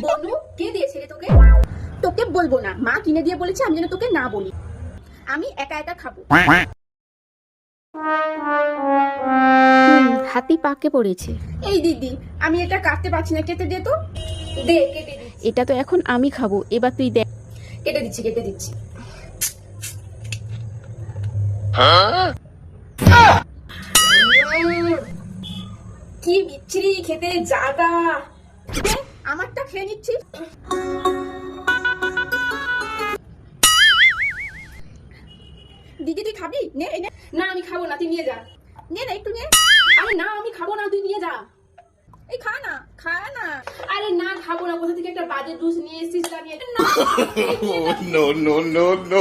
বনু, কে দিয়েছে রে তোকে? তোকে বলবো না, মা কিনে দিয়ে বলেছে আমি যেন তোকে না বলি। আমি একা একা খাবো। হাতি পাকে পড়েছে। এই দিদি, আমি এটা কাটতে পারছি না, কেটে দে তো। দে, কেটে দিচ্ছি। এটা তো এখন আমি খাবো, এবার তুই দেখ। কেটে দিচ্ছি, কেটে দিচ্ছি। কি বিচ্ছিরি খেতে জাগা। দে, আমারটা খেয়ে নিচ্ছি। দিদি তুই খাবি? নে নে। না আমি খাবো না, তুই নিয়ে যা। নে না, একটু নে। আরে না আমি খাবো না, তুই নিয়ে যা। এই খা না, খা না। আরে না খাবো না, কোথা থেকে একটা বাজে জুস নিয়ে এসেছিস, তা নিয়ে না। No, no, no, no.